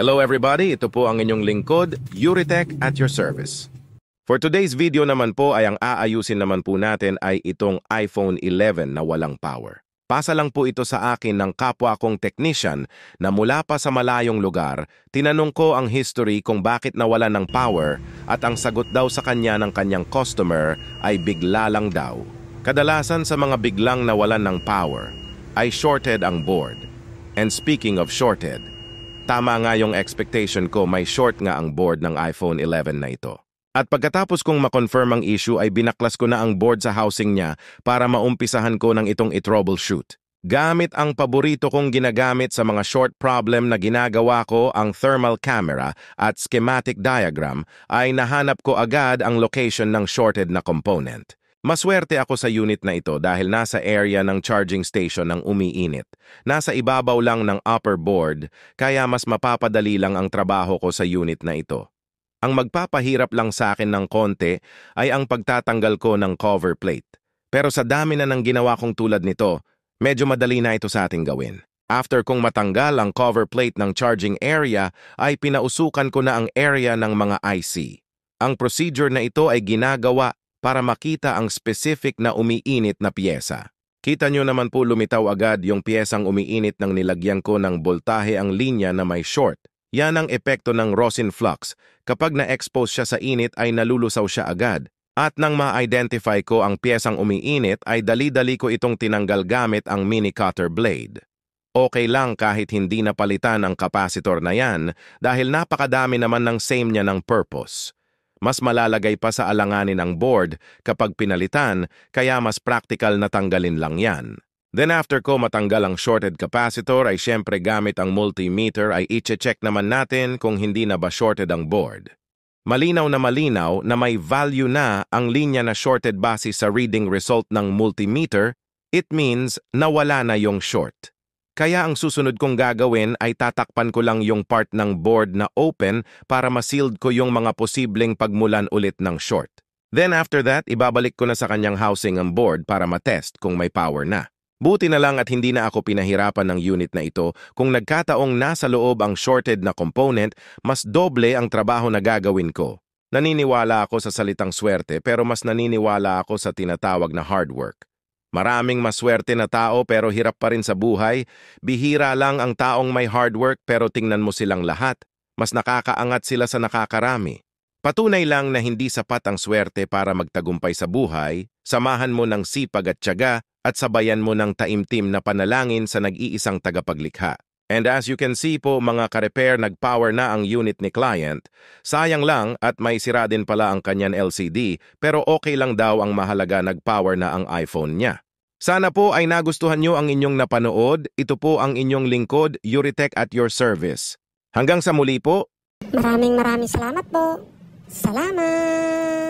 Hello everybody, ito po ang inyong lingkod, Yuritech at your service. For today's video naman po ay ang aayusin naman po natin ay itong iPhone 11 na walang power. Pasa lang po ito sa akin ng kapwa kong technician na mula pa sa malayong lugar, tinanong ko ang history kung bakit nawalan ng power at ang sagot daw sa kanya ng kanyang customer ay bigla lang daw. Kadalasan sa mga biglang nawalan ng power ay shorted ang board. And speaking of shorted, tama nga yung expectation ko, may short nga ang board ng iPhone 11 na ito. At pagkatapos kong makonfirm ang issue ay binaklas ko na ang board sa housing niya para maumpisahan ko ng itong i-troubleshoot. Gamit ang paborito kong ginagamit sa mga short problem na ginagawa ko, ang thermal camera at schematic diagram, ay nahanap ko agad ang location ng shorted na component. Maswerte ako sa unit na ito dahil nasa area ng charging station ng umiinit. Nasa ibabaw lang ng upper board, kaya mas mapapadali lang ang trabaho ko sa unit na ito. Ang magpapahirap lang sa akin ng konti ay ang pagtatanggal ko ng cover plate. Pero sa dami na ng ginawa kong tulad nito, medyo madali na ito sa ating gawin. After kong matanggal ang cover plate ng charging area, ay pinausukan ko na ang area ng mga IC. Ang procedure na ito ay ginagawa para makita ang specific na umiinit na piyesa. Kita nyo naman po lumitaw agad yung piyesang umiinit nang nilagyan ko ng boltahe ang linya na may short. Yan ang epekto ng rosin flux. Kapag na-expose siya sa init ay nalulusaw siya agad. At nang ma-identify ko ang piyesang umiinit ay dali-dali ko itong tinanggal gamit ang mini cutter blade. Okay lang kahit hindi napalitan ang kapasitor na yan dahil napakadami naman ng same niya ng purpose. Mas malalagay pa sa alanganin ang board kapag pinalitan, kaya mas practical na tanggalin lang yan. Then after ko matanggal ang shorted capacitor ay syempre gamit ang multimeter ay i-check naman natin kung hindi na ba shorted ang board. Malinaw na may value na ang linya na shorted base sa reading result ng multimeter, it means nawala na yung short. Kaya ang susunod kong gagawin ay tatakpan ko lang yung part ng board na open para ma-sealed ko yung mga posibleng pagmulan ulit ng short. Then after that, ibabalik ko na sa kanyang housing ang board para ma-test kung may power na. Buti na lang at hindi na ako pinahirapan ng unit na ito. Kung nagkataong nasa loob ang shorted na component, mas doble ang trabaho na gagawin ko. Naniniwala ako sa salitang swerte pero mas naniniwala ako sa tinatawag na hard work. Maraming maswerte na tao pero hirap pa rin sa buhay. Bihira lang ang taong may hard work pero tingnan mo silang lahat. Mas nakakaangat sila sa nakakarami. Patunay lang na hindi sapat ang swerte para magtagumpay sa buhay. Samahan mo ng sipag at tiyaga at sabayan mo ng taimtim na panalangin sa nag-iisang tagapaglikha. And as you can see po mga ka-repair, nag-power na ang unit ni client. Sayang lang at may sira din pala ang kanyan LCD pero okay lang daw ang mahalaga nag-power na ang iPhone niya. Sana po ay nagustuhan nyo ang inyong napanood. Ito po ang inyong lingkod, Yuritech at your service. Hanggang sa muli po. Maraming salamat po. Salamat!